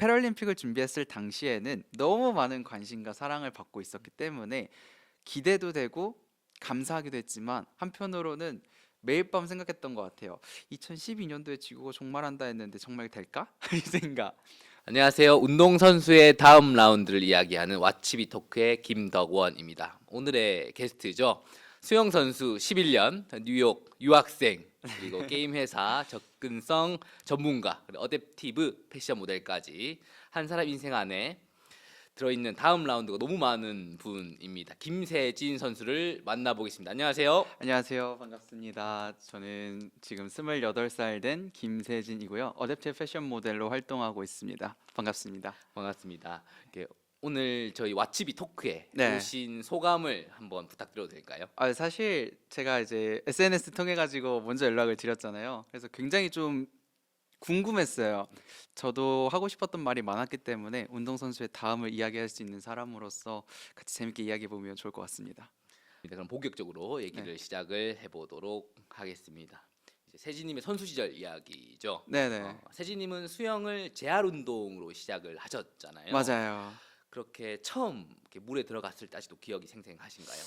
패럴림픽을 준비했을 당시에는 너무 많은 관심과 사랑을 받고 있었기 때문에 기대도 되고 감사하기도 했지만 한편으로는 매일 밤 생각했던 것 같아요. 2012년도에 지구가 종말한다 했는데 정말 될까? 이 생각. 안녕하세요. 운동선수의 다음 라운드를 이야기하는 왓츠비 토크의 김덕원입니다. 오늘의 게스트죠. 수영선수 11년, 뉴욕 유학생, 그리고 게임 회사 접근성 전문가, 그리고 어댑티브 패션 모델까지 한 사람 인생 안에 들어있는 다음 라운드가 너무 많은 분입니다. 김세진 선수를 만나보겠습니다. 안녕하세요. 안녕하세요. 반갑습니다. 저는 지금 28살 된 김세진이고요. 어댑티브 패션 모델로 활동하고 있습니다. 반갑습니다. 반갑습니다. 오늘 저희 왓츠비 토크에 네. 오신 소감을 한번 부탁드려도 될까요? 사실 제가 이제 SNS 통해 가지고 먼저 연락을 드렸잖아요. 그래서 굉장히 좀 궁금했어요. 저도 하고 싶었던 말이 많았기 때문에 운동선수의 다음을 이야기할 수 있는 사람으로서 같이 재밌게 이야기해 보면 좋을 것 같습니다. 그럼 본격적으로 네. 얘기를 시작을 해보도록 하겠습니다. 이제 세진님의 선수 시절 이야기죠. 네네. 세진님은 수영을 재활 운동으로 시작을 하셨잖아요. 맞아요. 그렇게 처음 이렇게 물에 들어갔을 때 아직도 기억이 생생하신가요?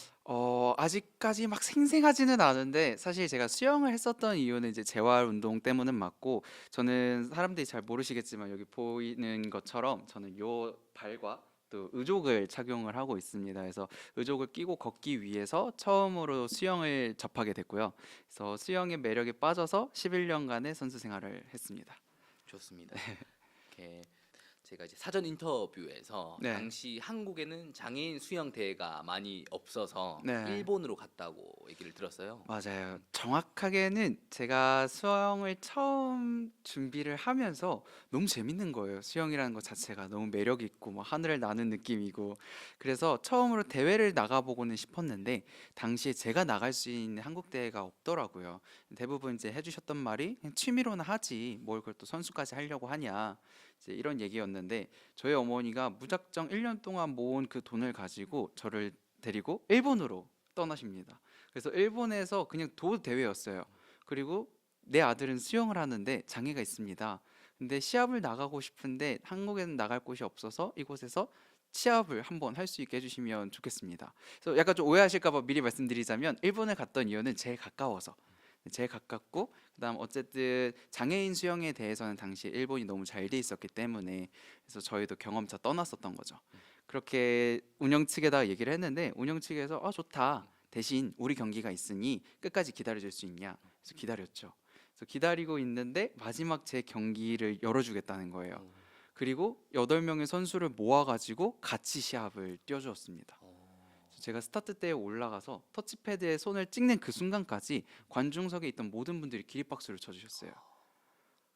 아직까지 막 생생하지는 않은데 사실 제가 수영을 했었던 이유는 이제 재활 운동 때문은 맞고 저는 사람들이 잘 모르시겠지만 여기 보이는 것처럼 저는 요 발과 또 의족을 착용을 하고 있습니다. 그래서 의족을 끼고 걷기 위해서 처음으로 수영을 접하게 됐고요. 그래서 수영의 매력에 빠져서 11년간의 선수 생활을 했습니다. 좋습니다. 이렇게 제가 이제 사전 인터뷰에서 네. 당시 한국에는 장애인 수영 대회가 많이 없어서 네. 일본으로 갔다고 얘기를 들었어요. 맞아요. 정확하게는 제가 수영을 처음 준비를 하면서 너무 재밌는 거예요. 수영이라는 것 자체가 너무 매력 있고 뭐 하늘을 나는 느낌이고 그래서 처음으로 대회를 나가보고는 싶었는데 당시에 제가 나갈 수 있는 한국 대회가 없더라고요. 대부분 이제 해주셨던 말이 그냥 취미로는 하지 뭘 그걸 또 선수까지 하려고 하냐 이제 이런 얘기였는데 저희 어머니가 무작정 1년 동안 모은 그 돈을 가지고 저를 데리고 일본으로 떠나십니다. 그래서 일본에서 그냥 도 대회였어요. 그리고 내 아들은 수영을 하는데 장애가 있습니다. 근데 시합을 나가고 싶은데 한국에는 나갈 곳이 없어서 이곳에서 시합을 한번 할 수 있게 해주시면 좋겠습니다. 그래서 약간 좀 오해하실까 봐 미리 말씀드리자면 일본에 갔던 이유는 제일 가까워서 제일 가깝고 그다음 어쨌든 장애인 수영에 대해서는 당시 일본이 너무 잘 돼 있었기 때문에 그래서 저희도 경험자 떠났었던 거죠. 그렇게 운영 측에다 얘기를 했는데 운영 측에서 좋다. 대신 우리 경기가 있으니 끝까지 기다려줄 수 있냐? 그래서 기다렸죠. 그래서 기다리고 있는데 마지막 제 경기를 열어주겠다는 거예요. 그리고 8명의 선수를 모아가지고 같이 시합을 뛰어주었습니다. 그래서 제가 스타트 대에 올라가서 터치패드에 손을 찍는 그 순간까지 관중석에 있던 모든 분들이 기립박수를 쳐주셨어요.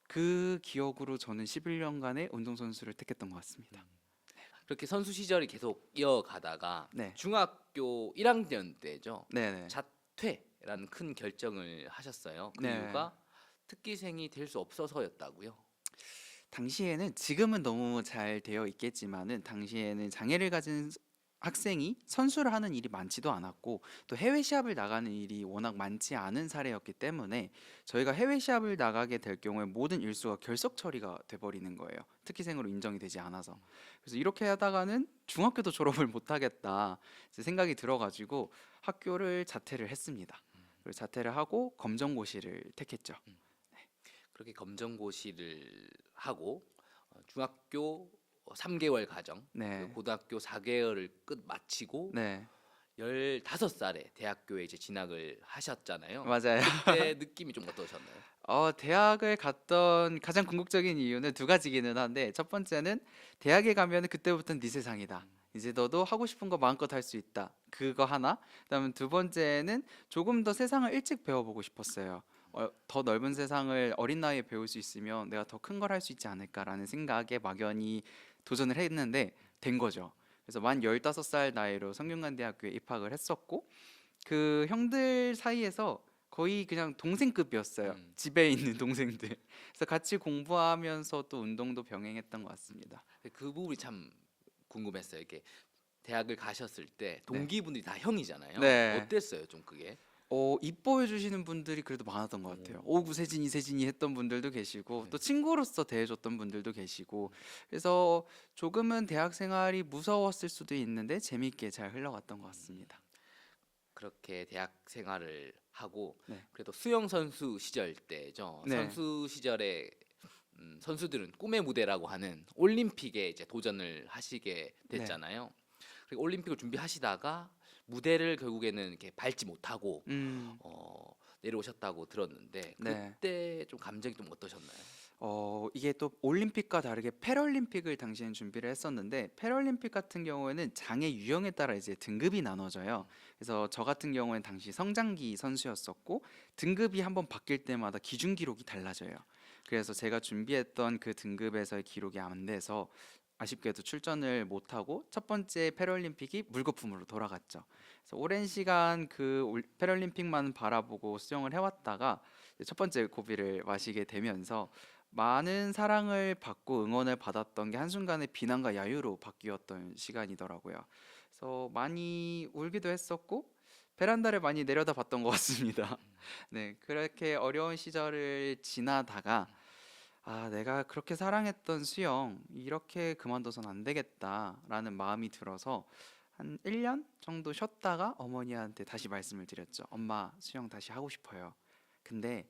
그 기억으로 저는 11년간의 운동선수를 택했던 것 같습니다. 그렇게 선수 시절이 계속 이어가다가 네, 중학교 1학년 때죠. 네네, 자퇴라는 큰 결정을 하셨어요. 그 네. 이유가 특기생이 될 수 없어서였다고요. 당시에는 지금은 너무 잘 되어 있겠지만은 당시에는 장애를 가진 학생이 선수를 하는 일이 많지도 않았고 또 해외 시합을 나가는 일이 워낙 많지 않은 사례였기 때문에 저희가 해외 시합을 나가게 될 경우에 모든 일수가 결석 처리가 돼버리는 거예요. 특기생으로 인정이 되지 않아서. 그래서 이렇게 하다가는 중학교도 졸업을 못 하겠다 이제 생각이 들어가지고 학교를 자퇴를 했습니다. 그리고 자퇴를 하고 검정고시를 택했죠. 그렇게 검정고시를 하고 중학교 3개월 과정, 네, 그리고 고등학교 4개월을 끝 마치고 네, 15살에 대학교에 이제 진학을 하셨잖아요. 맞아요. 그때 느낌이 좀 어떠셨나요? 대학을 갔던 가장 궁극적인 이유는 두 가지기는 한데 첫 번째는 대학에 가면 그때부터는 네 세상이다. 이제 너도 하고 싶은 거 마음껏 할 수 있다. 그거 하나. 그다음에 두 번째는 조금 더 세상을 일찍 배워보고 싶었어요. 더 넓은 세상을 어린 나이에 배울 수 있으면 내가 더 큰 걸 할 수 있지 않을까라는 생각에 막연히 도전을 했는데 된 거죠. 그래서 만 15살 나이로 성균관대학교에 입학을 했었고 그 형들 사이에서 거의 그냥 동생급이었어요. 음. 집에 있는 동생들. 그래서 같이 공부하면서 또 운동도 병행했던 것 같습니다. 그 부분이 참 궁금했어요. 이렇게 대학을 가셨을 때 네. 동기분들이 다 형이잖아요. 네. 어땠어요, 좀 그게? 이뻐해 주시는 분들이 그래도 많았던 것 같아요. 오구 세진이 세진이 했던 분들도 계시고 네. 또 친구로서 대해줬던 분들도 계시고 그래서 조금은 대학 생활이 무서웠을 수도 있는데 재밌게 잘 흘러갔던 것 같습니다. 그렇게 대학 생활을 하고 네. 그래도 수영 선수 시절 때죠. 네. 선수 시절에 선수들은 꿈의 무대라고 하는 올림픽에 이제 도전을 하시게 네. 됐잖아요. 그리고 올림픽을 준비하시다가 무대를 결국에는 이렇게 밟지 못하고 음. 내려오셨다고 들었는데 네. 그때 좀 감정이 좀 어떠셨나요? 이게 또 올림픽과 다르게 패럴림픽을 당시엔 준비를 했었는데 패럴림픽 같은 경우에는 장애 유형에 따라 이제 등급이 나눠져요. 그래서 저 같은 경우에는 당시 성장기 선수였었고 등급이 한번 바뀔 때마다 기준 기록이 달라져요. 그래서 제가 준비했던 그 등급에서의 기록이 안 돼서 아쉽게도 출전을 못하고 첫 번째 패럴림픽이 물거품으로 돌아갔죠. 그래서 오랜 시간 그 패럴림픽만 바라보고 수영을 해왔다가 이제 첫 번째 고비를 마시게 되면서 많은 사랑을 받고 응원을 받았던 게 한순간에 비난과 야유로 바뀌었던 시간이더라고요. 그래서 많이 울기도 했었고 베란다를 많이 내려다봤던 것 같습니다. 네, 그렇게 어려운 시절을 지나다가 내가 그렇게 사랑했던 수영 이렇게 그만둬선 안 되겠다라는 마음이 들어서 한 1년 정도 쉬었다가 어머니한테 다시 말씀을 드렸죠. 엄마, 수영 다시 하고 싶어요. 근데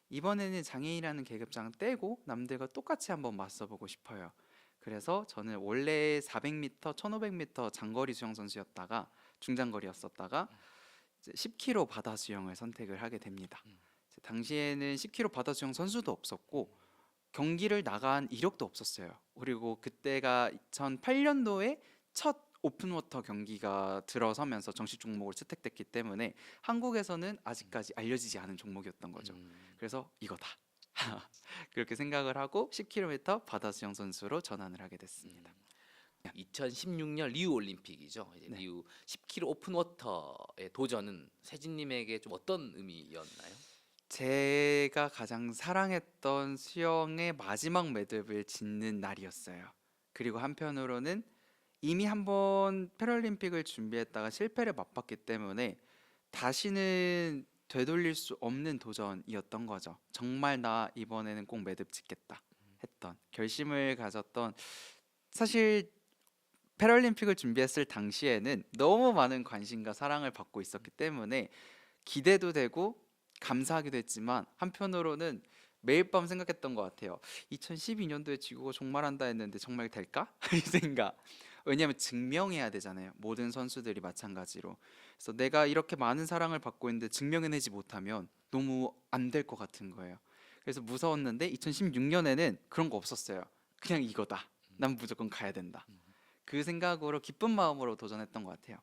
이번에는 장애인이라는 계급장 떼고 남들과 똑같이 한번 맞서보고 싶어요. 그래서 저는 원래 400m, 1500m 장거리 수영 선수였다가 중장거리였었다가 이제 10km 바다 수영을 선택을 하게 됩니다. 이제 당시에는 10km 바다 수영 선수도 없었고 경기를 나간 이력도 없었어요. 그리고 그때가 2008년도에 첫 오픈워터 경기가 들어서면서 정식 종목으로 채택됐기 때문에 한국에서는 아직까지 알려지지 않은 종목이었던 거죠. 그래서 이거다. 그렇게 생각을 하고 10km 바다 수영 선수로 전환을 하게 됐습니다. 2016년 리우 올림픽이죠. 이제 네. 리우 10km 오픈 워터의 도전은 세진님에게 좀 어떤 의미였나요? 제가 가장 사랑했던 수영의 마지막 매듭을 짓는 날이었어요. 그리고 한편으로는 이미 한번 패럴림픽을 준비했다가 실패를 맛봤기 때문에 다시는 되돌릴 수 없는 도전이었던 거죠. 정말 나 이번에는 꼭 매듭 짓겠다 했던 결심을 가졌던 사실 패럴림픽을 준비했을 당시에는 너무 많은 관심과 사랑을 받고 있었기 때문에 기대도 되고 감사하기도 했지만 한편으로는 매일 밤 생각했던 것 같아요. 2012년도에 지구가 종말한다 했는데 정말 될까? 이 생각. 왜냐하면 증명해야 되잖아요. 모든 선수들이 마찬가지로. 그래서 내가 이렇게 많은 사랑을 받고 있는데 증명해내지 못하면 너무 안 될 것 같은 거예요. 그래서 무서웠는데 2016년에는 그런 거 없었어요. 그냥 이거다. 난 무조건 가야 된다. 그 생각으로 기쁜 마음으로 도전했던 것 같아요.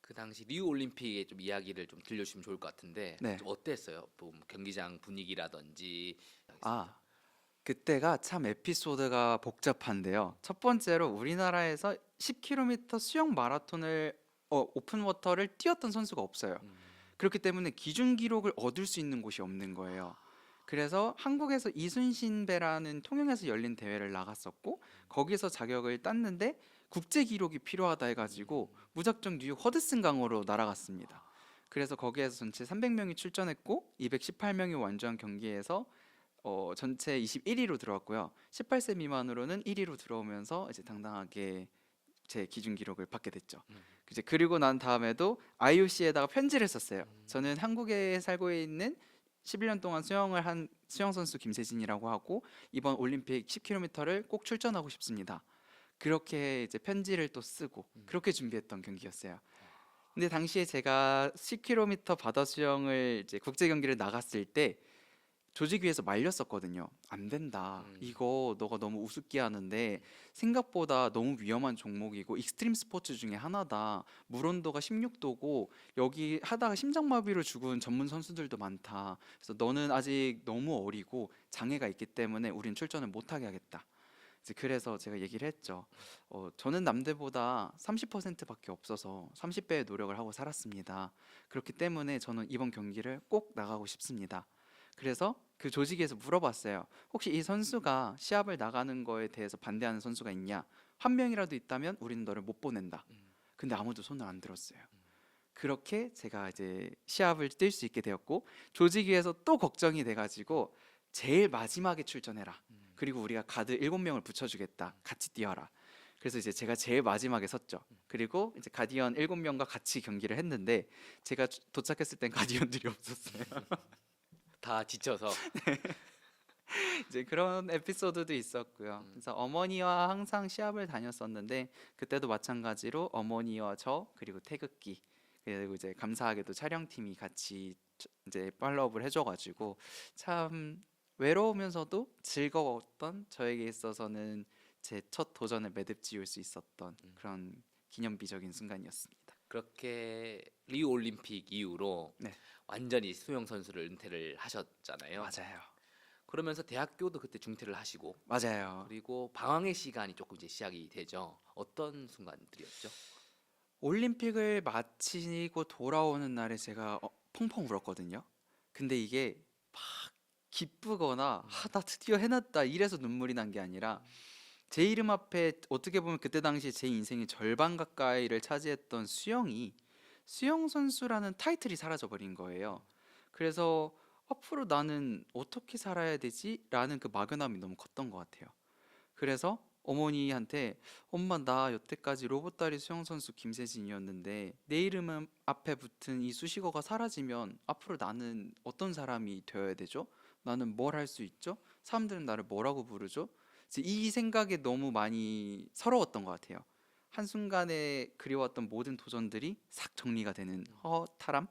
그 당시 리우 올림픽의 좀 이야기를 좀 들려주시면 좋을 것 같은데 네. 좀 어땠어요? 뭐 경기장 분위기라든지. 아, 그때가 참 에피소드가 복잡한데요. 첫 번째로 우리나라에서 10km 수영 마라톤을 오픈 워터를 뛰었던 선수가 없어요. 그렇기 때문에 기준 기록을 얻을 수 있는 곳이 없는 거예요. 그래서 한국에서 이순신배라는 통영에서 열린 대회를 나갔었고 거기서 자격을 땄는데 국제 기록이 필요하다 해가지고 무작정 뉴욕 허드슨 강으로 날아갔습니다. 그래서 거기에서 전체 300명이 출전했고 218명이 완주한 경기에서 전체 21위로 들어왔고요. 18세 미만으로는 1위로 들어오면서 이제 당당하게 제 기준 기록을 받게 됐죠. 이제 그리고 난 다음에도 IOC에다가 편지를 썼어요. 저는 한국에 살고 있는 11년 동안 수영을 한 수영 선수 김세진이라고 하고 이번 올림픽 10km를 꼭 출전하고 싶습니다. 그렇게 이제 편지를 또 쓰고 그렇게 준비했던 경기였어요. 근데 당시에 제가 10km 바다 수영을 이제 국제 경기를 나갔을 때 조직위에서 말렸었거든요. 안 된다. 이거 너가 너무 우습게 하는데 생각보다 너무 위험한 종목이고 익스트림 스포츠 중에 하나다. 물 온도가 16도고 여기 하다가 심장마비로 죽은 전문 선수들도 많다. 그래서 너는 아직 너무 어리고 장애가 있기 때문에 우린 출전을 못하게 하겠다. 이제 그래서 제가 얘기를 했죠. 저는 남들보다 30%밖에 없어서 30배의 노력을 하고 살았습니다. 그렇기 때문에 저는 이번 경기를 꼭 나가고 싶습니다. 그래서 그 조직에서 물어봤어요. 혹시 이 선수가 시합을 나가는 거에 대해서 반대하는 선수가 있냐? 한 명이라도 있다면 우리는 너를 못 보낸다. 근데 아무도 손을 안 들었어요. 그렇게 제가 이제 시합을 뛸 수 있게 되었고 조직위에서 또 걱정이 돼가지고 제일 마지막에 출전해라. 그리고 우리가 가드 7명을 붙여주겠다. 같이 뛰어라. 그래서 이제 제가 제일 마지막에 섰죠. 그리고 이제 가디언 7명과 같이 경기를 했는데 제가 도착했을 땐 가디언들이 없었어요. 다 지쳐서. 이제 그런 에피소드도 있었고요. 그래서 어머니와 항상 시합을 다녔었는데 그때도 마찬가지로 어머니와 저 그리고 태극기 그리고 이제 감사하게도 촬영팀이 같이 이제 팔로우업을 해줘가지고 참 외로우면서도 즐거웠던 저에게 있어서는 제 첫 도전을 매듭 지을 수 있었던 그런 기념비적인 순간이었습니다. 그렇게 리우 올림픽 이후로 네, 완전히 수영 선수를 은퇴를 하셨잖아요. 맞아요. 그러면서 대학교도 그때 중퇴를 하시고 맞아요. 그리고 방황의 시간이 조금 이제 시작이 되죠. 어떤 순간들이었죠? 올림픽을 마치고 돌아오는 날에 제가 펑펑 울었거든요. 근데 이게 막 기쁘거나 나 드디어 해냈다 이래서 눈물이 난 게 아니라 제 이름 앞에 어떻게 보면 그때 당시 제 인생의 절반 가까이를 차지했던 수영이 수영 선수라는 타이틀이 사라져 버린 거예요. 그래서 앞으로 나는 어떻게 살아야 되지? 라는 그 막연함이 너무 컸던 것 같아요. 그래서 어머니한테 엄마 나 여태까지 로봇다리 수영선수 김세진이었는데 내 이름은 앞에 붙은 이 수식어가 사라지면 앞으로 나는 어떤 사람이 되어야 되죠? 나는 뭘 할 수 있죠? 사람들은 나를 뭐라고 부르죠? 이제 이 생각에 너무 많이 서러웠던 것 같아요. 한순간에 그리웠던 모든 도전들이 싹 정리가 되는 허탈함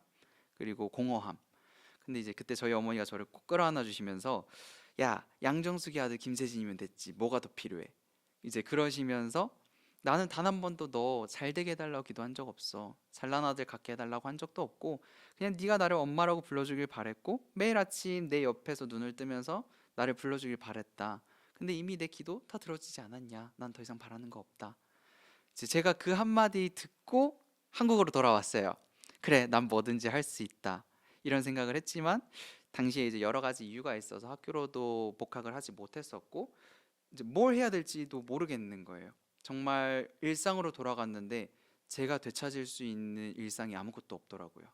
그리고 공허함. 근데 이제 그때 저희 어머니가 저를 꼭 끌어안아 주시면서 야 양정숙이 아들 김세진이면 됐지 뭐가 더 필요해 이제 그러시면서 나는 단 한 번도 너 잘 되게 해달라고 기도한 적 없어 잘난 아들 갖게 해달라고 한 적도 없고 그냥 네가 나를 엄마라고 불러주길 바랬고 매일 아침 내 옆에서 눈을 뜨면서 나를 불러주길 바랬다 근데 이미 내 기도 다 들어지지 않았냐 난 더 이상 바라는 거 없다 이제 제가 그 한마디 듣고 한국으로 돌아왔어요 그래 난 뭐든지 할 수 있다 이런 생각을 했지만 당시에 이제 여러 가지 이유가 있어서 학교로도 복학을 하지 못했었고 이제 뭘 해야 될지도 모르겠는 거예요. 정말 일상으로 돌아갔는데 제가 되찾을 수 있는 일상이 아무것도 없더라고요.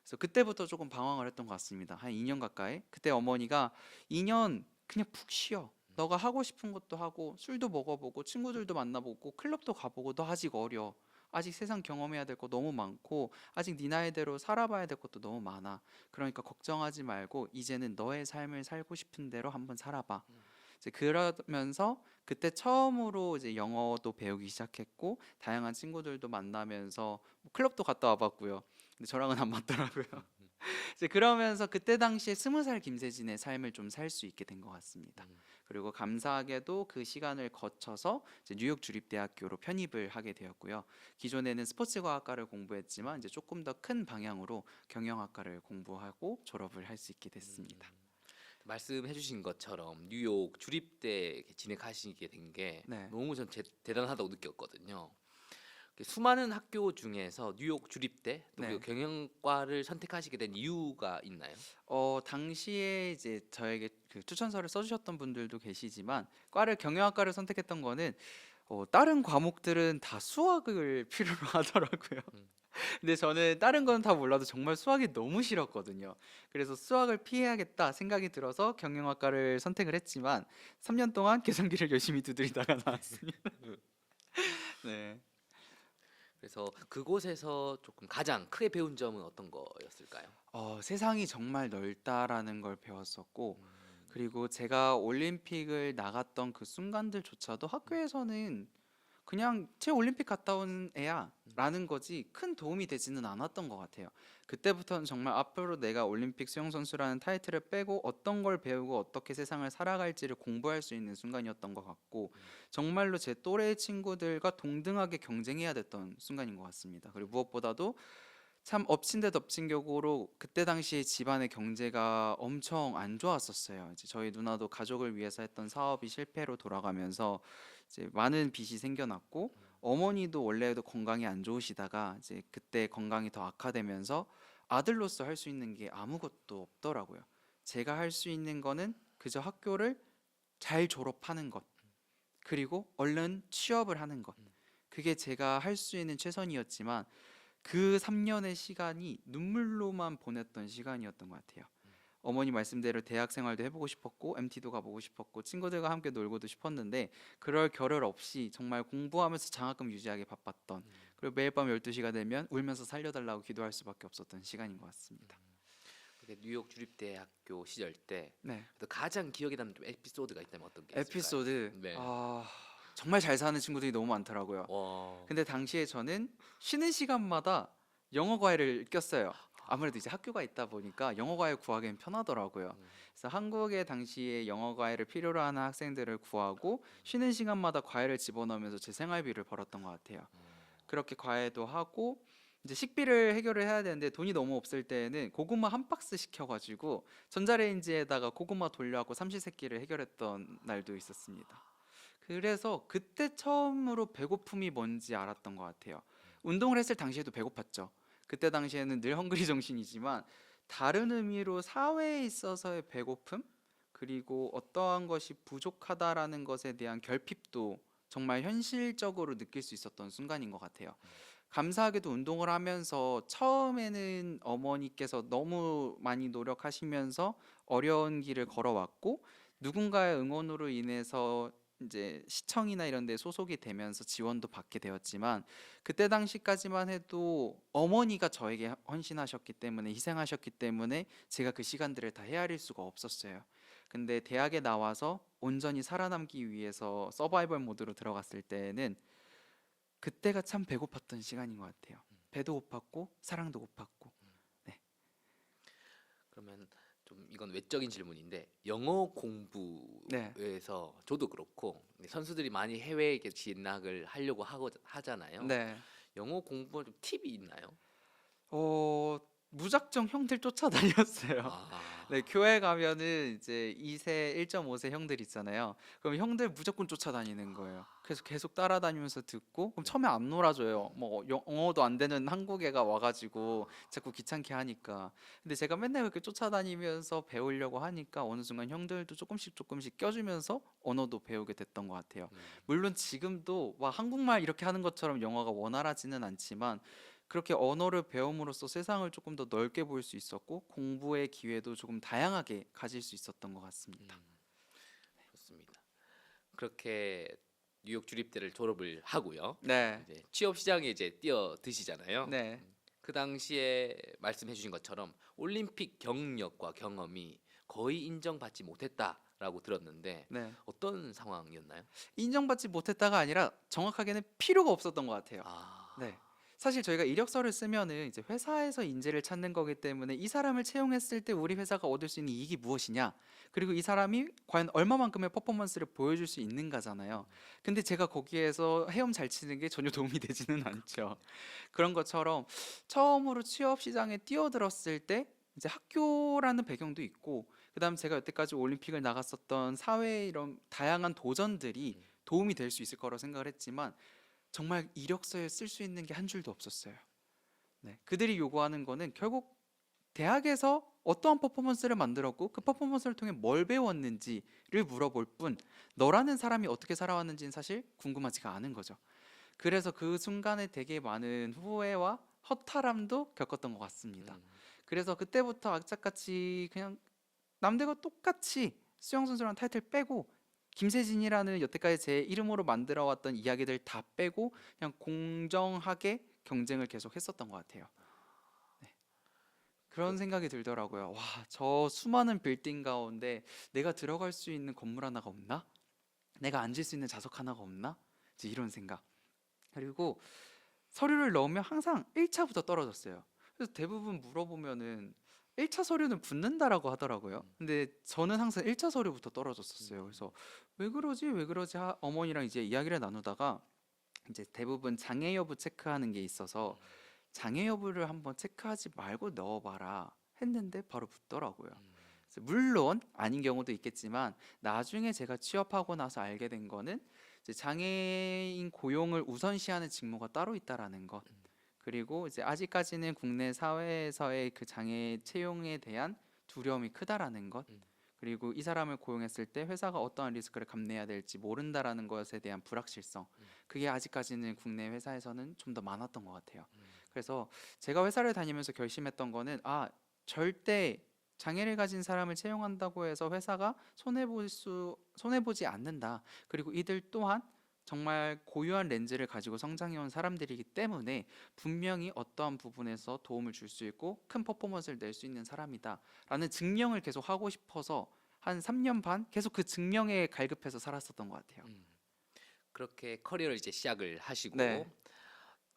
그래서 그때부터 조금 방황을 했던 것 같습니다. 한 2년 가까이. 그때 어머니가 2년 그냥 푹 쉬어. 너가 하고 싶은 것도 하고 술도 먹어보고 친구들도 만나보고 클럽도 가보고 너 아직 어려. 아직 세상 경험해야 될 거 너무 많고 아직 네 나이대로 살아봐야 될 것도 너무 많아. 그러니까 걱정하지 말고 이제는 너의 삶을 살고 싶은 대로 한번 살아봐. 이제 그러면서 그때 처음으로 이제 영어도 배우기 시작했고 다양한 친구들도 만나면서 뭐 클럽도 갔다 와봤고요. 근데 저랑은 안 맞더라고요. 이제 그러면서 그때 당시에 20살 김세진의 삶을 좀 살 수 있게 된 것 같습니다. 그리고 감사하게도 그 시간을 거쳐서 이제 뉴욕 주립대학교로 편입을 하게 되었고요. 기존에는 스포츠과학과를 공부했지만 이제 조금 더 큰 방향으로 경영학과를 공부하고 졸업을 할 수 있게 됐습니다. 말씀해주신 것처럼 뉴욕 주립대 진학하시게 된 게 네. 너무 전 대단하다고 느꼈거든요. 수많은 학교 중에서 뉴욕 주립대 또 네. 그리고 경영과를 선택하시게 된 이유가 있나요? 당시에 이제 저에게 그 추천서를 써주셨던 분들도 계시지만 과를 경영학과를 선택했던 거는 다른 과목들은 다 수학을 필요로 하더라고요. 근데 저는 다른 건 다 몰라도 정말 수학이 너무 싫었거든요. 그래서 수학을 피해야겠다 생각이 들어서 경영학과를 선택을 했지만 3년 동안 계산기를 열심히 두드리다가 나왔습니다. 네. 그래서 그곳에서 조금 가장 크게 배운 점은 어떤 거였을까요? 세상이 정말 넓다라는 걸 배웠었고 그리고 제가 올림픽을 나갔던 그 순간들조차도 학교에서는 그냥 제 올림픽 갔다 온 애야 라는 거지 큰 도움이 되지는 않았던 것 같아요. 그때부터는 정말 앞으로 내가 올림픽 수영선수라는 타이틀을 빼고 어떤 걸 배우고 어떻게 세상을 살아갈지를 공부할 수 있는 순간이었던 것 같고 정말로 제 또래의 친구들과 동등하게 경쟁해야 됐던 순간인 것 같습니다. 그리고 무엇보다도 참 엎친 데 덮친 격으로 그때 당시에 집안의 경제가 엄청 안 좋았었어요. 이제 저희 누나도 가족을 위해서 했던 사업이 실패로 돌아가면서 이제 많은 빚이 생겨났고 어머니도 원래도 건강이 안 좋으시다가 이제 그때 건강이 더 악화되면서 아들로서 할 수 있는 게 아무것도 없더라고요. 제가 할 수 있는 거는 그저 학교를 잘 졸업하는 것 그리고 얼른 취업을 하는 것 그게 제가 할 수 있는 최선이었지만 그 3년의 시간이 눈물로만 보냈던 시간이었던 것 같아요. 어머니 말씀대로 대학 생활도 해보고 싶었고 MT도 가보고 싶었고 친구들과 함께 놀고도 싶었는데 그럴 겨를 없이 정말 공부하면서 장학금 유지하기 바빴던, 그리고 매일 밤 12시가 되면 울면서 살려달라고 기도할 수밖에 없었던 시간인 것 같습니다. 그렇게 뉴욕 주립대학교 시절 때 네. 그래도 가장 기억에 남는 좀 에피소드가 있다면 어떤 게 있을까요? 에피소드. 네. 정말 잘 사는 친구들이 너무 많더라고요. 와. 근데 당시에 저는 쉬는 시간마다 영어 과외를 꼈어요. 아무래도 이제 학교가 있다 보니까 영어 과외 구하기는 편하더라고요. 그래서 한국에 당시에 영어 과외를 필요로 하는 학생들을 구하고 쉬는 시간마다 과외를 집어넣으면서 제 생활비를 벌었던 것 같아요. 그렇게 과외도 하고 이제 식비를 해결을 해야 되는데 돈이 너무 없을 때에는 고구마 한 박스 시켜가지고 전자레인지에다가 고구마 돌려갖고 삼시세끼를 해결했던 날도 있었습니다. 그래서 그때 처음으로 배고픔이 뭔지 알았던 것 같아요. 운동을 했을 당시에도 배고팠죠. 그때 당시에는 늘 헝그리 정신이지만 다른 의미로 사회에 있어서의 배고픔, 그리고 어떠한 것이 부족하다라는 것에 대한 결핍도 정말 현실적으로 느낄 수 있었던 순간인 것 같아요. 감사하게도 운동을 하면서 처음에는 어머니께서 너무 많이 노력하시면서 어려운 길을 걸어왔고, 누군가의 응원으로 인해서 이제 시청이나 이런 데 소속이 되면서 지원도 받게 되었지만, 그때 당시까지만 해도 어머니가 저에게 헌신하셨기 때문에, 희생하셨기 때문에 제가 그 시간들을 다 헤아릴 수가 없었어요. 근데 대학에 나와서 온전히 살아남기 위해서 서바이벌 모드로 들어갔을 때에는 그때가 참 배고팠던 시간인 것 같아요. 배도 고팠고 사랑도 고팠고. 네. 그러면 좀 이건 외적인 질문인데 영어 네. 공부에서 저도 그렇고 선수들이 많이 해외에 이렇게 진학을 하려고 하잖아요. 네. 영어 공부에 좀 팁이 있나요? 무작정 형들 쫓아다녔어요. 아, 네, 교회 가면은 이제 2세, 1.5세 형들 있잖아요. 그럼 형들 무조건 쫓아다니는 거예요. 그래서 계속 따라다니면서 듣고, 그럼 처음에 안 놀아줘요. 뭐 영어도 안 되는 한국 애가 와가지고 자꾸 귀찮게 하니까. 근데 제가 맨날 그렇게 쫓아다니면서 배우려고 하니까 어느 순간 형들도 조금씩 조금씩 껴주면서 언어도 배우게 됐던 것 같아요. 물론 지금도 와 한국말 이렇게 하는 것처럼 영어가 원활하지는 않지만 그렇게 언어를 배움으로써 세상을 조금 더 넓게 볼 수 있었고 공부의 기회도 조금 다양하게 가질 수 있었던 것 같습니다. 좋습니다. 그렇게 뉴욕 주립대를 졸업을 하고요. 네, 이제 취업 시장에 이제 뛰어드시잖아요. 네. 그 당시에 말씀해 주신 것처럼 올림픽 경력과 경험이 거의 인정받지 못했다라고 들었는데 네. 어떤 상황이었나요? 인정받지 못했다가 아니라 정확하게는 필요가 없었던 것 같아요. 아, 네. 사실 저희가 이력서를 쓰면은 이제 회사에서 인재를 찾는 거기 때문에 이 사람을 채용했을 때 우리 회사가 얻을 수 있는 이익이 무엇이냐, 그리고 이 사람이 과연 얼마만큼의 퍼포먼스를 보여줄 수 있는가잖아요. 근데 제가 거기에서 헤엄 잘 치는 게 전혀 도움이 되지는 않죠. 그런 것처럼 처음으로 취업 시장에 뛰어들었을 때 이제 학교라는 배경도 있고, 그다음 제가 여태까지 올림픽을 나갔었던 사회의 이런 다양한 도전들이 도움이 될 수 있을 거라고 생각을 했지만 정말 이력서에 쓸 수 있는 게 한 줄도 없었어요. 네. 그들이 요구하는 거는 결국 대학에서 어떠한 퍼포먼스를 만들었고 그 퍼포먼스를 통해 뭘 배웠는지를 물어볼 뿐, 너라는 사람이 어떻게 살아왔는지는 사실 궁금하지가 않은 거죠. 그래서 그 순간에 되게 많은 후회와 허탈함도 겪었던 것 같습니다. 그래서 그때부터 악착같이 그냥 남들과 똑같이 수영 선수랑 타이틀 빼고 김세진이라는 여태까지 제 이름으로 만들어 왔던 이야기들 다 빼고 그냥 공정하게 경쟁을 계속 했었던 것 같아요. 네. 그런 생각이 들더라고요. 와, 저 수많은 빌딩 가운데 내가 들어갈 수 있는 건물 하나가 없나? 내가 앉을 수 있는 좌석 하나가 없나? 이제 이런 생각. 그리고 서류를 넣으면 항상 1차부터 떨어졌어요. 그래서 대부분 물어보면은 1차 서류는 붙는다라고 하더라고요. 근데 저는 항상 1차 서류부터 떨어졌었어요. 그래서 왜 그러지? 왜 그러지? 어머니랑 이제 이야기를 나누다가 이제 대부분 장애 여부 체크하는 게 있어서 장애 여부를 한번 체크하지 말고 넣어봐라 했는데 바로 붙더라고요. 그래서 물론 아닌 경우도 있겠지만 나중에 제가 취업하고 나서 알게 된 거는 이제 장애인 고용을 우선시하는 직무가 따로 있다라는 것. 그리고 이제 아직까지는 국내 사회에서의 그 장애 채용에 대한 두려움이 크다라는 것. 그리고 이 사람을 고용했을 때 회사가 어떠한 리스크를 감내해야 될지 모른다라는 것에 대한 불확실성. 그게 아직까지는 국내 회사에서는 좀 더 많았던 것 같아요. 그래서 제가 회사를 다니면서 결심했던 거는 절대 장애를 가진 사람을 채용한다고 해서 회사가 손해보지 않는다. 그리고 이들 또한 정말 고유한 렌즈를 가지고 성장해온 사람들이기 때문에 분명히 어떠한 부분에서 도움을 줄 수 있고 큰 퍼포먼스를 낼 수 있는 사람이다 라는 증명을 계속 하고 싶어서 한 3년 반 계속 그 증명에 갈급해서 살았었던 것 같아요. 음. 그렇게 커리어를 이제 시작을 하시고 네,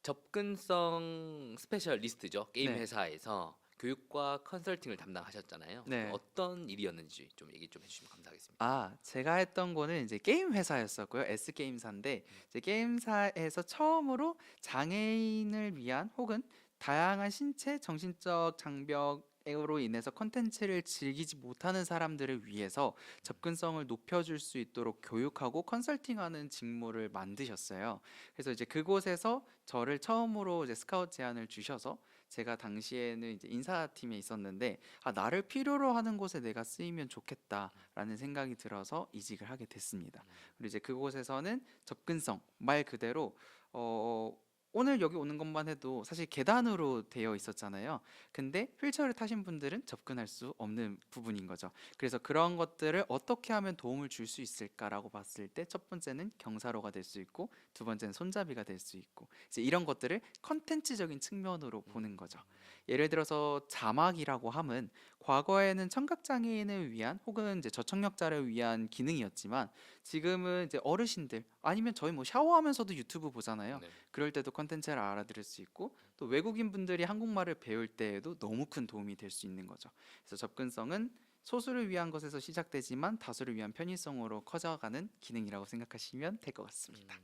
접근성 스페셜리스트죠. 게임 네, 회사에서 교육과 컨설팅을 담당하셨잖아요. 좀 네. 어떤 일이었는지 좀 얘기 좀 해주시면 감사하겠습니다. 제가 했던 거는 이제 게임 회사였었고요. S 게임사인데 이제 게임사에서 처음으로 장애인을 위한 혹은 다양한 신체, 정신적 장벽으로 인해서 콘텐츠를 즐기지 못하는 사람들을 위해서 접근성을 높여줄 수 있도록 교육하고 컨설팅하는 직무를 만드셨어요. 그래서 이제 그곳에서 저를 처음으로 이제 스카우트 제안을 주셔서 제가 당시에는 이제 인사팀에 있었는데 나를 필요로 하는 곳에 내가 쓰이면 좋겠다라는 생각이 들어서 이직을 하게 됐습니다. 그리고 이제 그곳에서는 접근성 말 그대로 어, 오늘 여기 오는 것만 해도 사실 계단으로 되어 있었잖아요. 근데 휠체어를 타신 분들은 접근할 수 없는 부분인 거죠. 그래서 그런 것들을 어떻게 하면 도움을 줄 수 있을까라고 봤을 때 첫 번째는 경사로가 될 수 있고 두 번째는 손잡이가 될 수 있고 이제 이런 것들을 컨텐츠적인 측면으로 보는 거죠. 예를 들어서 자막이라고 함은 과거에는 청각 장애인을 위한 혹은 이제 저청력자를 위한 기능이었지만 지금은 이제 어르신들 아니면 저희 뭐 샤워하면서도 유튜브 보잖아요. 네. 그럴 때도 컨텐츠를 알아들을 수 있고 또 외국인 분들이 한국말을 배울 때에도 너무 큰 도움이 될 수 있는 거죠. 그래서 접근성은 소수를 위한 것에서 시작되지만 다수를 위한 편의성으로 커져가는 기능이라고 생각하시면 될 것 같습니다.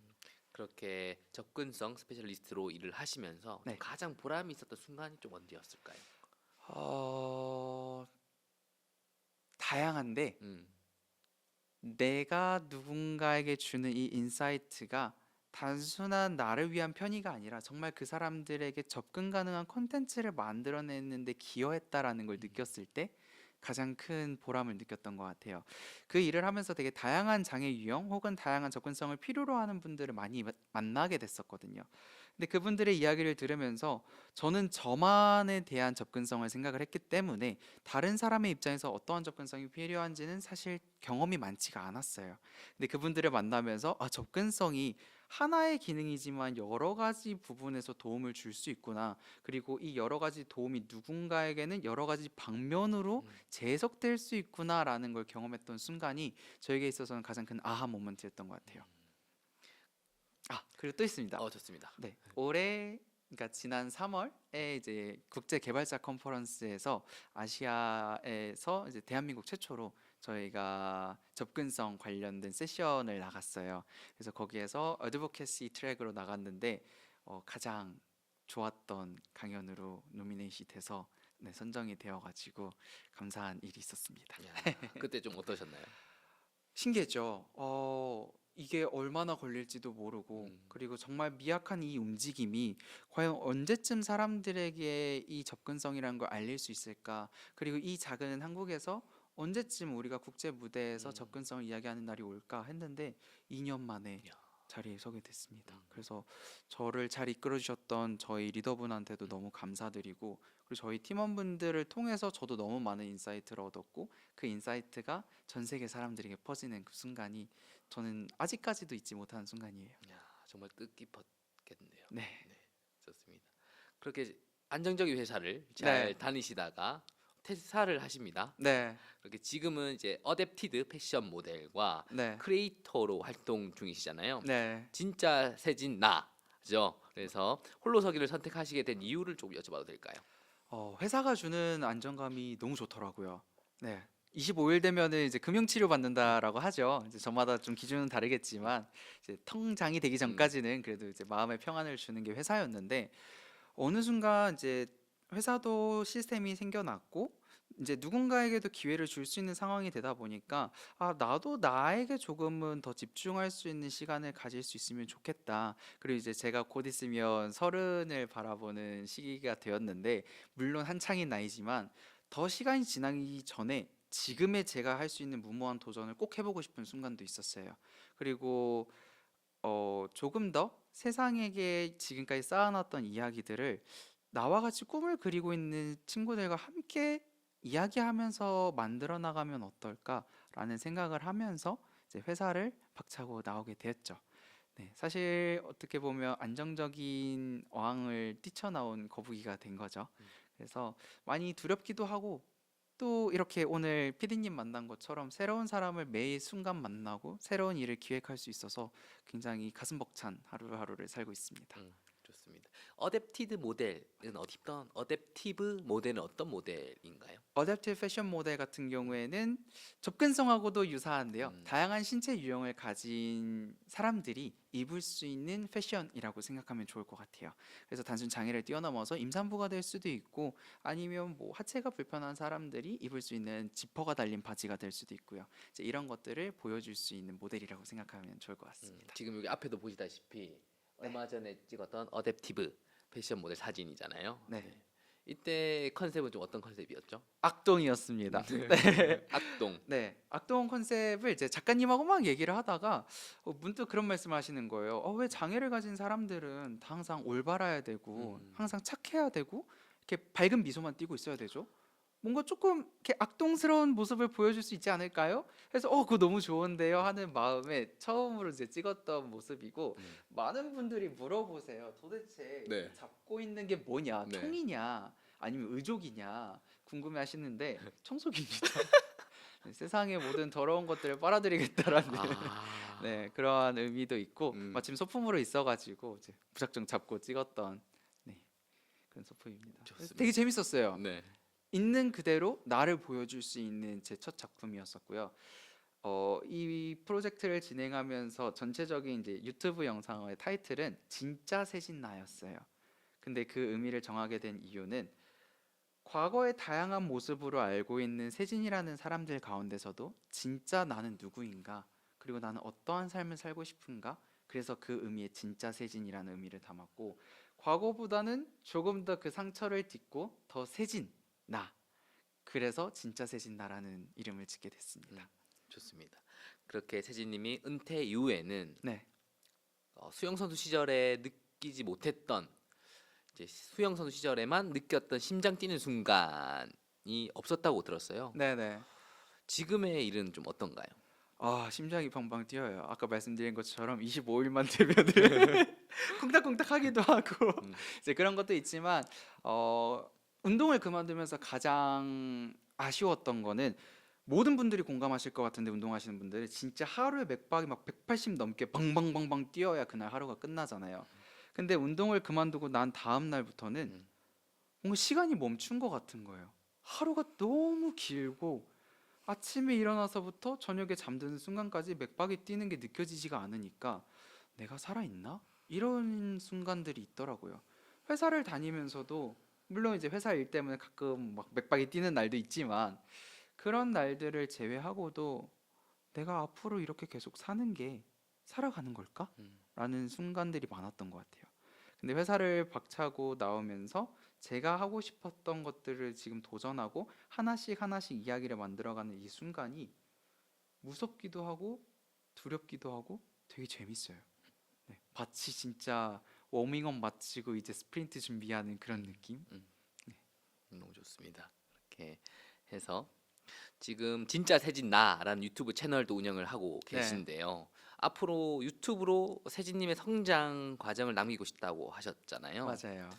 그렇게 접근성 스페셜리스트로 일을 하시면서 좀 네. 가장 보람이 있었던 순간이 좀 언제였을까요? 어, 다양한데 음, 내가 누군가에게 주는 이 인사이트가 단순한 나를 위한 편의가 아니라 정말 그 사람들에게 접근 가능한 콘텐츠를 만들어내는데 기여했다라는 걸 느꼈을 때 가장 큰 보람을 느꼈던 것 같아요. 그 일을 하면서 되게 다양한 장애 유형 혹은 다양한 접근성을 필요로 하는 분들을 많이 만나게 됐었거든요. 근데 그분들의 이야기를 들으면서 저는 저만에 대한 접근성을 생각을 했기 때문에 다른 사람의 입장에서 어떠한 접근성이 필요한지는 사실 경험이 많지가 않았어요. 근데 그분들을 만나면서 접근성이 하나의 기능이지만 여러 가지 부분에서 도움을 줄 수 있구나. 그리고 이 여러 가지 도움이 누군가에게는 여러 가지 방면으로 음. 재해석될 수 있구나라는 걸 경험했던 순간이 저에게 있어서는 가장 큰 아하 모먼트였던 것 같아요. 그리고 또 있습니다. 좋습니다. 네, 올해 그러니까 지난 3월에 이제 국제 개발자 컨퍼런스에서 아시아에서 이제 대한민국 최초로 저희가 접근성 관련된 세션을 나갔어요. 그래서 거기에서 어드보케시 트랙으로 나갔는데 가장 좋았던 강연으로 노미네이시 돼서 네, 선정이 되어가지고 감사한 일이 있었습니다. 야, 그때 좀 어떠셨나요? 신기했죠. 이게 얼마나 걸릴지도 모르고, 음, 그리고 정말 미약한 이 움직임이 과연 언제쯤 사람들에게 이 접근성이라는 걸 알릴 수 있을까? 그리고 이 작은 한국에서 언제쯤 우리가 국제 무대에서 음, 접근성을 이야기하는 날이 올까 했는데 2년 만에 야, 자리에 서게 됐습니다. 음, 그래서 저를 잘 이끌어 주셨던 저희 리더분한테도 음, 너무 감사드리고, 그리고 저희 팀원분들을 통해서 저도 너무 많은 인사이트를 얻었고, 그 인사이트가 전 세계 사람들에게 퍼지는 그 순간이 저는 아직까지도 잊지 못하는 순간이에요. 야, 정말 뜻깊었겠네요. 네, 네, 좋습니다. 그렇게 안정적인 회사를 잘 네, 다니시다가 퇴사를 하십니다. 네, 그렇게 지금은 이제 어댑티드 패션 모델과 네, 크리에이터로 활동 중이시잖아요. 네. 진짜 세진 나죠. 그래서 홀로서기를 선택하시게 된 이유를 좀 여쭤봐도 될까요? 회사가 주는 안정감이 너무 좋더라고요. 네. 25일 되면은 이제 금융치료 받는다라고 하죠. 이제 저마다 좀 기준은 다르겠지만 이제 통장이 되기 음, 전까지는 그래도 이제 마음의 평안을 주는 게 회사였는데 어느 순간 이제 회사도 시스템이 생겨났고 이제 누군가에게도 기회를 줄 수 있는 상황이 되다 보니까 나도 나에게 조금은 더 집중할 수 있는 시간을 가질 수 있으면 좋겠다. 그리고 이제 제가 곧 있으면 서른을 바라보는 시기가 되었는데 물론 한창인 나이지만 더 시간이 지나기 전에 지금의 제가 할 수 있는 무모한 도전을 꼭 해보고 싶은 순간도 있었어요. 그리고 조금 더 세상에게 지금까지 쌓아놨던 이야기들을 나와 같이 꿈을 그리고 있는 친구들과 함께 이야기하면서 만들어 나가면 어떨까라는 생각을 하면서 이제 회사를 박차고 나오게 되었죠. 네, 사실 어떻게 보면 안정적인 어항을 뛰쳐나온 거북이가 된 거죠. 그래서 많이 두렵기도 하고 또 이렇게 오늘 피디님 만난 것처럼 새로운 사람을 매일 순간 만나고 새로운 일을 기획할 수 있어서 굉장히 가슴 벅찬 하루하루를 살고 있습니다. 좋습니다. 어댑티브 모델은 어떤 모델인가요? 어댑티브 패션 모델 같은 경우에는 접근성하고도 유사한데요. 다양한 신체 유형을 가진 사람들이 입을 수 있는 패션이라고 생각하면 좋을 것 같아요. 그래서 단순 장애를 뛰어넘어서 임산부가 될 수도 있고 아니면 뭐 하체가 불편한 사람들이 입을 수 있는 지퍼가 달린 바지가 될 수도 있고요. 이제 이런 것들을 보여줄 수 있는 모델이라고 생각하면 좋을 것 같습니다. 지금 여기 앞에도 보시다시피 얼마 전에 찍었던 어댑티브 패션 모델 사진이잖아요. 네. 이때 컨셉은 좀 어떤 컨셉이었죠? 악동이었습니다. 악동. 네, 악동 컨셉을 이제 작가님하고 막 얘기를 하다가 문득 그런 말씀하시는 거예요. 왜 장애를 가진 사람들은 다 항상 올바라야 되고 항상 착해야 되고 이렇게 밝은 미소만 띠고 있어야 되죠? 뭔가 조금 이렇게 악동스러운 모습을 보여줄 수 있지 않을까요? 그래서 그거 너무 좋은데요 하는 마음에 처음으로 이제 찍었던 모습이고 많은 분들이 물어보세요. 도대체 네. 잡고 있는 게 뭐냐? 네. 총이냐? 아니면 의족이냐? 궁금해하시는데 청소기입니다. 네, 세상의 모든 더러운 것들을 빨아들이겠다라는 아. 네, 그러한 의미도 있고 음. 마침 소품으로 있어가지고 이제 무작정 잡고 찍었던 네, 그런 소품입니다. 좋습니다. 되게 재밌었어요. 네. 있는 그대로 나를 보여줄 수 있는 제 첫 작품이었었고요. 이 프로젝트를 진행하면서 전체적인 이제 유튜브 영상의 타이틀은 진짜 세진 나였어요. 근데 그 의미를 정하게 된 이유는 과거의 다양한 모습으로 알고 있는 세진이라는 사람들 가운데서도 진짜 나는 누구인가? 그리고 나는 어떠한 삶을 살고 싶은가? 그래서 그 의미에 진짜 세진이라는 의미를 담았고 과거보다는 조금 더 그 상처를 딛고 더 세진 나. 그래서 진짜 세진 나라는 이름을 짓게 됐습니다. 좋습니다. 그렇게 세진님이 은퇴 이후에는 네. 수영 선수 시절에 느끼지 못했던 이제 수영 선수 시절에만 느꼈던 심장 뛰는 순간이 없었다고 들었어요. 네네. 지금의 일은 좀 어떤가요? 심장이 팡팡 뛰어요. 아까 말씀드린 것처럼 25일만 되면은 콩닥콩닥하기도 하고 이제 그런 것도 있지만 운동을 그만두면서 가장 아쉬웠던 거는 모든 분들이 공감하실 것 같은데 운동하시는 분들은 진짜 하루에 맥박이 막 180 넘게 방방방방 뛰어야 그날 하루가 끝나잖아요. 근데 운동을 그만두고 난 다음 날부터는 뭔가 시간이 멈춘 것 같은 거예요. 하루가 너무 길고 아침에 일어나서부터 저녁에 잠드는 순간까지 맥박이 뛰는 게 느껴지지가 않으니까 내가 살아있나? 이런 순간들이 있더라고요. 회사를 다니면서도 물론 이제 회사 일 때문에 가끔 막 맥박이 뛰는 날도 있지만 그런 날들을 제외하고도 내가 앞으로 이렇게 계속 사는 게 살아가는 걸까? 라는 순간들이 많았던 것 같아요. 근데 회사를 박차고 나오면서 제가 하고 싶었던 것들을 지금 도전하고 하나씩 하나씩 이야기를 만들어가는 이 순간이 무섭기도 하고 두렵기도 하고 되게 재밌어요. 네, 마치 진짜 워밍업 마치고 이제 스프린트 준비하는 그런 느낌? 너무 좋습니다. 이렇게 해서 지금 진짜 세진 나라는 유튜브 채널도 운영을 하고 네. 계신데요. 앞으로 유튜브로 세진님의 성장 과정을 남기고 싶다고 하셨잖아요. 맞아요.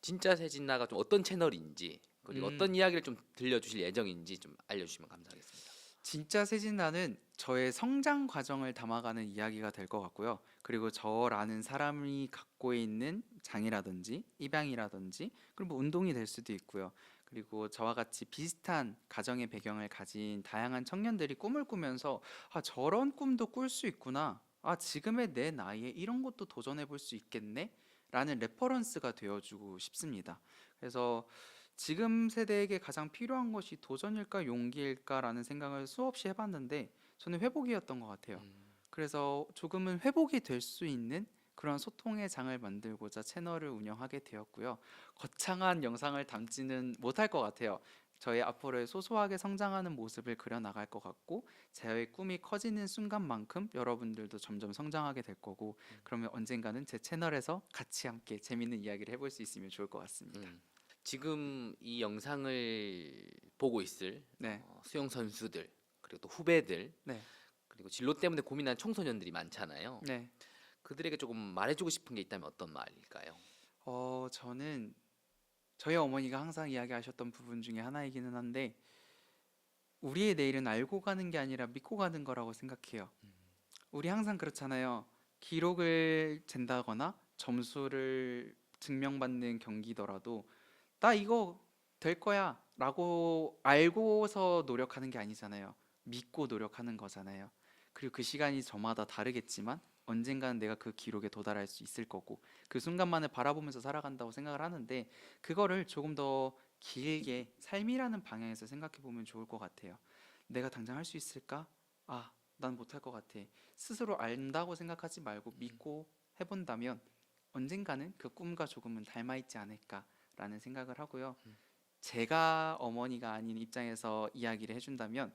진짜 세진 나가 좀 어떤 채널인지 그리고 음. 어떤 이야기를 좀 들려주실 예정인지 좀 알려주시면 감사하겠습니다. 진짜 세진나는 저의 성장 과정을 담아가는 이야기가 될 것 같고요. 그리고 저라는 사람이 갖고 있는 장애라든지 입양이라든지 그리고 뭐 운동이 될 수도 있고요. 그리고 저와 같이 비슷한 가정의 배경을 가진 다양한 청년들이 꿈을 꾸면서 저런 꿈도 꿀 수 있구나. 지금의 내 나이에 이런 것도 도전해 볼 수 있겠네. 라는 레퍼런스가 되어주고 싶습니다. 그래서 지금 세대에게 가장 필요한 것이 도전일까 용기일까라는 생각을 수없이 해봤는데 저는 회복이었던 것 같아요. 그래서 조금은 회복이 될 수 있는 그런 소통의 장을 만들고자 채널을 운영하게 되었고요. 거창한 영상을 담지는 못할 것 같아요. 저의 앞으로의 소소하게 성장하는 모습을 그려 나갈 것 같고 제 꿈이 커지는 순간만큼 여러분들도 점점 성장하게 될 거고 그러면 언젠가는 제 채널에서 같이 함께 재밌는 이야기를 해볼 수 있으면 좋을 것 같습니다. 지금 이 영상을 보고 있을 네, 수영 선수들 그리고 또 후배들 네, 그리고 진로 때문에 고민하는 청소년들이 많잖아요. 네. 그들에게 조금 말해주고 싶은 게 있다면 어떤 말일까요? 저는 저희 어머니가 항상 이야기하셨던 부분 중에 하나이기는 한데 우리의 내일은 알고 가는 게 아니라 믿고 가는 거라고 생각해요. 우리 항상 그렇잖아요. 기록을 잰다거나 점수를 증명받는 경기더라도 나 이거 될 거야 라고 알고서 노력하는 게 아니잖아요. 믿고 노력하는 거잖아요. 그리고 그 시간이 저마다 다르겠지만 언젠가는 내가 그 기록에 도달할 수 있을 거고 그 순간만을 바라보면서 살아간다고 생각을 하는데 그거를 조금 더 길게 삶이라는 방향에서 생각해 보면 좋을 것 같아요. 내가 당장 할 수 있을까? 아, 난 못할 것 같아. 스스로 안다고 생각하지 말고 믿고 해본다면 언젠가는 그 꿈과 조금은 닮아 있지 않을까라는 생각을 하고요. 제가 어머니가 아닌 입장에서 이야기를 해준다면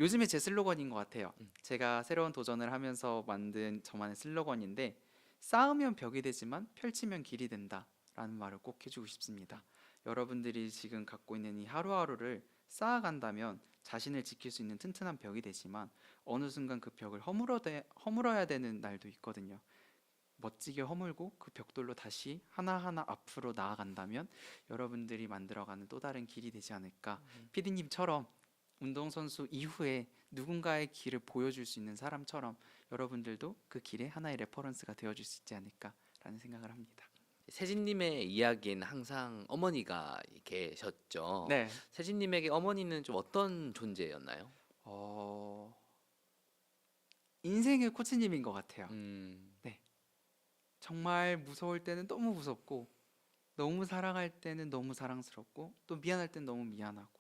요즘에 제 슬로건인 것 같아요. 제가 새로운 도전을 하면서 만든 저만의 슬로건인데 쌓으면 벽이 되지만 펼치면 길이 된다라는 말을 꼭 해주고 싶습니다. 여러분들이 지금 갖고 있는 이 하루하루를 쌓아간다면 자신을 지킬 수 있는 튼튼한 벽이 되지만 어느 순간 그 벽을 허물어야 되는 날도 있거든요. 멋지게 허물고 그 벽돌로 다시 하나하나 앞으로 나아간다면 여러분들이 만들어가는 또 다른 길이 되지 않을까. 피디님처럼 운동선수 이후에 누군가의 길을 보여줄 수 있는 사람처럼 여러분들도 그 길에 하나의 레퍼런스가 되어줄 수 있지 않을까라는 생각을 합니다. 세진님의 이야기에는 항상 어머니가 계셨죠. 네, 세진님에게 어머니는 좀 어떤 존재였나요? 어, 인생의 코치님인 것 같아요. 음, 네, 정말 무서울 때는 너무 무섭고 너무 사랑할 때는 너무 사랑스럽고 또 미안할 때는 너무 미안하고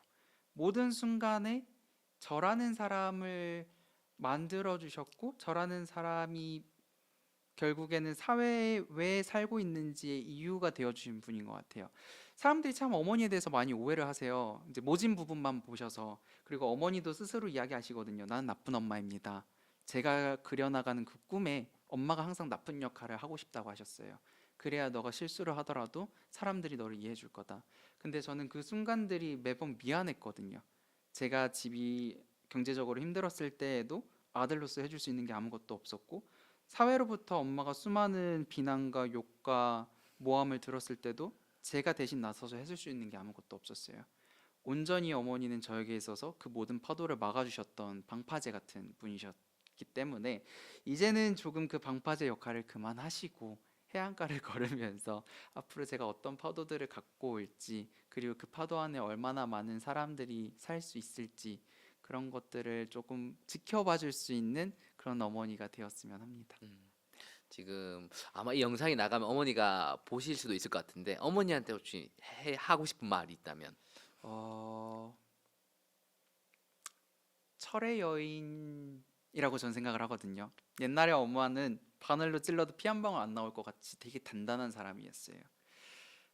모든 순간에 저라는 사람을 만들어 주셨고 저라는 사람이 결국에는 사회에 왜 살고 있는지의 이유가 되어 주신 분인 것 같아요. 사람들이 참 어머니에 대해서 많이 오해를 하세요. 이제 모진 부분만 보셔서. 그리고 어머니도 스스로 이야기하시거든요. 나는 나쁜 엄마입니다. 제가 그려나가는 그 꿈에 엄마가 항상 나쁜 역할을 하고 싶다고 하셨어요. 그래야 너가 실수를 하더라도 사람들이 너를 이해해 줄 거다. 근데 저는 그 순간들이 매번 미안했거든요. 제가 집이 경제적으로 힘들었을 때에도 아들로서 해줄 수 있는 게 아무것도 없었고 사회로부터 엄마가 수많은 비난과 욕과 모함을 들었을 때도 제가 대신 나서서 해줄 수 있는 게 아무것도 없었어요. 온전히 어머니는 저에게 있어서 그 모든 파도를 막아주셨던 방파제 같은 분이셨기 때문에 이제는 조금 그 방파제 역할을 그만하시고 해안가를 걸으면서 앞으로 제가 어떤 파도들을 갖고 올지 그리고 그 파도 안에 얼마나 많은 사람들이 살 수 있을지 그런 것들을 조금 지켜봐 줄 수 있는 그런 어머니가 되었으면 합니다. 지금 아마 이 영상이 나가면 어머니가 보실 수도 있을 것 같은데 어머니한테 혹시 하고 싶은 말이 있다면 어, 철의 여인이라고 저는 생각을 하거든요. 옛날에 엄마는 바늘로 찔러도 피 한 방울 안 나올 것 같이 되게 단단한 사람이었어요.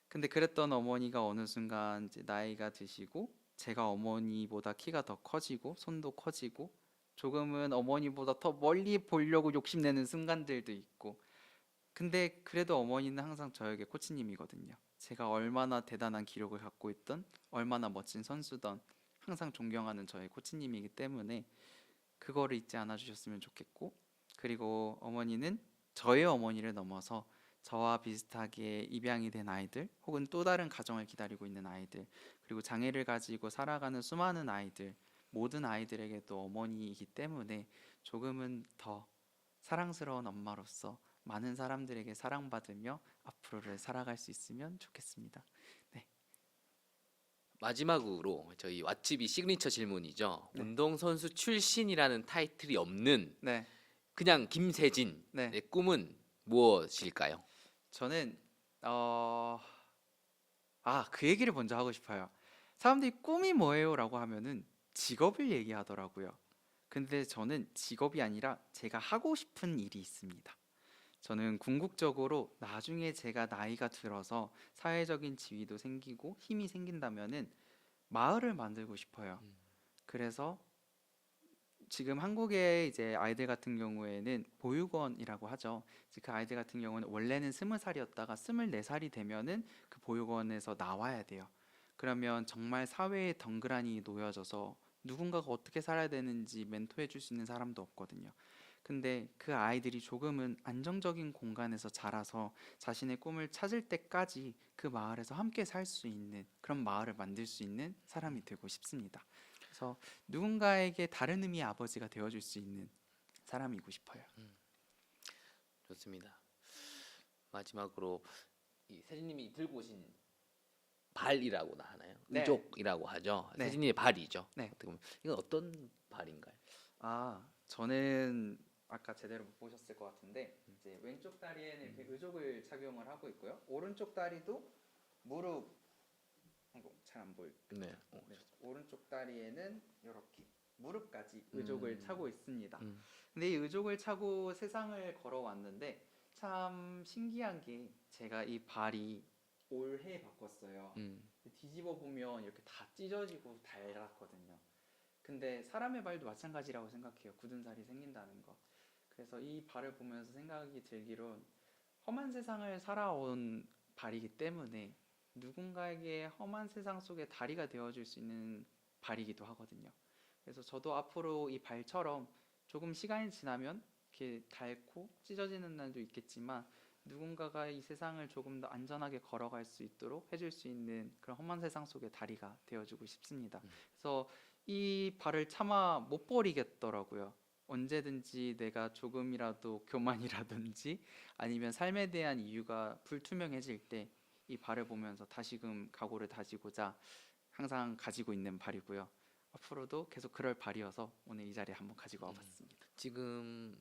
근데 그랬던 어머니가 어느 순간 이제 나이가 드시고 제가 어머니보다 키가 더 커지고 손도 커지고 조금은 어머니보다 더 멀리 보려고 욕심내는 순간들도 있고 근데 그래도 어머니는 항상 저에게 코치님이거든요. 제가 얼마나 대단한 기록을 갖고 있던 얼마나 멋진 선수던 항상 존경하는 저의 코치님이기 때문에 그거를 잊지 않아 주셨으면 좋겠고 그리고 어머니는 저의 어머니를 넘어서 저와 비슷하게 입양이 된 아이들 혹은 또 다른 가정을 기다리고 있는 아이들 그리고 장애를 가지고 살아가는 수많은 아이들 모든 아이들에게도 어머니이기 때문에 조금은 더 사랑스러운 엄마로서 많은 사람들에게 사랑받으며 앞으로를 살아갈 수 있으면 좋겠습니다. 네, 마지막으로 저희 왓츠비 시그니처 질문이죠. 네, 운동선수 출신이라는 타이틀이 없는 네, 그냥 김세진의 네. 꿈은 무엇일까요? 저는 그 얘기를 먼저 하고 싶어요. 사람들이 꿈이 뭐예요라고 하면은 직업을 얘기하더라고요. 근데 저는 직업이 아니라 제가 하고 싶은 일이 있습니다. 저는 궁극적으로 나중에 제가 나이가 들어서 사회적인 지위도 생기고 힘이 생긴다면은 마을을 만들고 싶어요. 음. 그래서 지금 한국의 이제 아이들 같은 경우에는 보육원이라고 하죠. 이제 그 아이들 같은 경우는 원래는 20살이었다가 24살이 되면은 그 보육원에서 나와야 돼요. 그러면 정말 사회에 덩그러니 놓여져서 누군가가 어떻게 살아야 되는지 멘토해 줄 수 있는 사람도 없거든요. 근데 그 아이들이 조금은 안정적인 공간에서 자라서 자신의 꿈을 찾을 때까지 그 마을에서 함께 살 수 있는 그런 마을을 만들 수 있는 사람이 되고 싶습니다. 그래서 누군가에게 다른 의미의 아버지가 되어줄 수 있는 사람이고 싶어요. 좋습니다. 마지막으로 이 세진님이 들고 오신 발이라고 하나요? 네. 의족이라고 하죠. 네. 세진님의 발이죠. 네. 어떻게 보면 이건 어떤 발인가요? 저는 아까 제대로 못 보셨을 것 같은데 이제 왼쪽 다리에는 이렇게 의족을 착용을 하고 있고요. 오른쪽 다리도 무릎, 잘 안 보일. 네. 네, 오른쪽 다리에는 이렇게 무릎까지 의족을 차고 있습니다. 음. 근데 이 의족을 차고 세상을 걸어왔는데 참 신기한 게 제가 이 발이 올해 바꿨어요. 뒤집어 보면 이렇게 다 찢어지고 닳았거든요. 근데 사람의 발도 마찬가지라고 생각해요. 굳은 살이 생긴다는 거. 그래서 이 발을 보면서 생각이 들기론 험한 세상을 살아온 발이기 때문에 누군가에게 험한 세상 속에 다리가 되어줄 수 있는 발이기도 하거든요. 그래서 저도 앞으로 이 발처럼 조금 시간이 지나면 이렇게 닳고 찢어지는 날도 있겠지만 누군가가 이 세상을 조금 더 안전하게 걸어갈 수 있도록 해줄 수 있는 그런 험한 세상 속의 다리가 되어주고 싶습니다. 그래서 이 발을 차마 못 버리겠더라고요. 언제든지 내가 조금이라도 교만이라든지 아니면 삶에 대한 이유가 불투명해질 때 이 발을 보면서 다시금 각오를 다지고자 항상 가지고 있는 발이고요. 앞으로도 계속 그럴 발이어서 오늘 이 자리에 한번 가지고 와봤습니다. 지금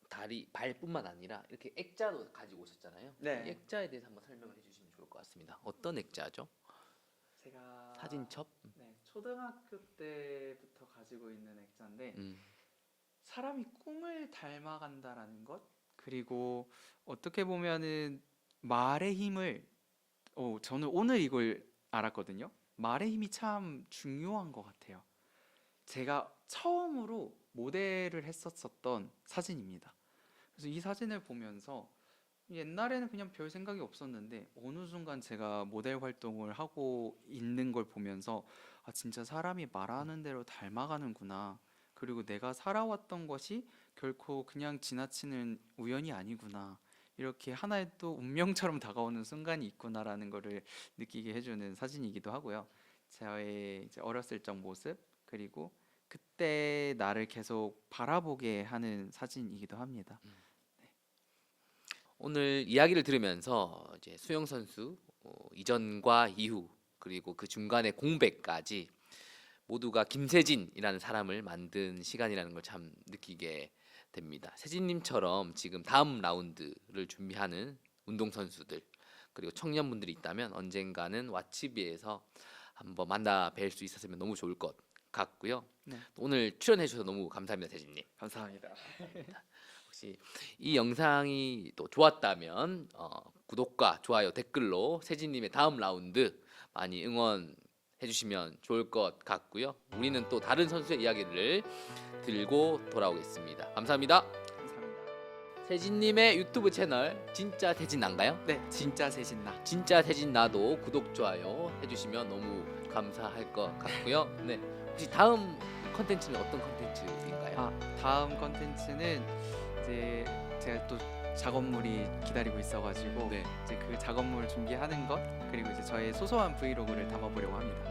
다리 발뿐만 아니라 이렇게 액자도 가지고 오셨잖아요. 네. 이 액자에 대해서 한번 설명을 해주시면 좋을 것 같습니다. 어떤 액자죠? 제가 사진첩? 네, 초등학교 때부터 가지고 있는 액자인데 음. 사람이 꿈을 닮아간다라는 것 그리고 어떻게 보면은 말의 힘을 저는 오늘 이걸 알았거든요. 말의 힘이 참 중요한 것 같아요. 제가 처음으로 모델을 했었던 사진입니다. 그래서 이 사진을 보면서 옛날에는 그냥 별 생각이 없었는데 어느 순간 제가 모델 활동을 하고 있는 걸 보면서 진짜 사람이 말하는 대로 닮아가는구나. 그리고 내가 살아왔던 것이 결코 그냥 지나치는 우연이 아니구나. 이렇게 하나의 또 운명처럼 다가오는 순간이 있구나라는 거를 느끼게 해주는 사진이기도 하고요. 저의 이제 어렸을 적 모습 그리고 그때 나를 계속 바라보게 하는 사진이기도 합니다. 오늘 이야기를 들으면서 이제 수영 선수 이전과 이후 그리고 그 중간의 공백까지 모두가 김세진이라는 사람을 만든 시간이라는 걸 참 느끼게 됩니다. 세진님처럼 지금 다음 라운드를 준비하는 운동선수들 그리고 청년분들이 있다면 언젠가는 왓츠비에서 한번 만나 뵐 수 있었으면 너무 좋을 것 같고요. 네. 오늘 출연해 주셔서 너무 감사합니다, 세진님. 감사합니다. 혹시 이 영상이 또 좋았다면 구독과 좋아요, 댓글로 세진님의 다음 라운드 많이 응원해 주시면 좋을 것 같고요. 우리는 또 다른 선수의 이야기를 들고 돌아오겠습니다. 감사합니다. 감사합니다. 세진님의 유튜브 채널 진짜 세진나인가요? 네, 진짜 세진나. 진짜 세진나도 구독 좋아요 해주시면 너무 감사할 것 같고요. 네, 혹시 다음 컨텐츠는 어떤 컨텐츠인가요? 다음 컨텐츠는 이제 제가 또 작업물이 기다리고 있어가지고 네. 이제 그 작업물 준비하는 것 그리고 이제 저의 소소한 브이로그를 담아보려고 합니다.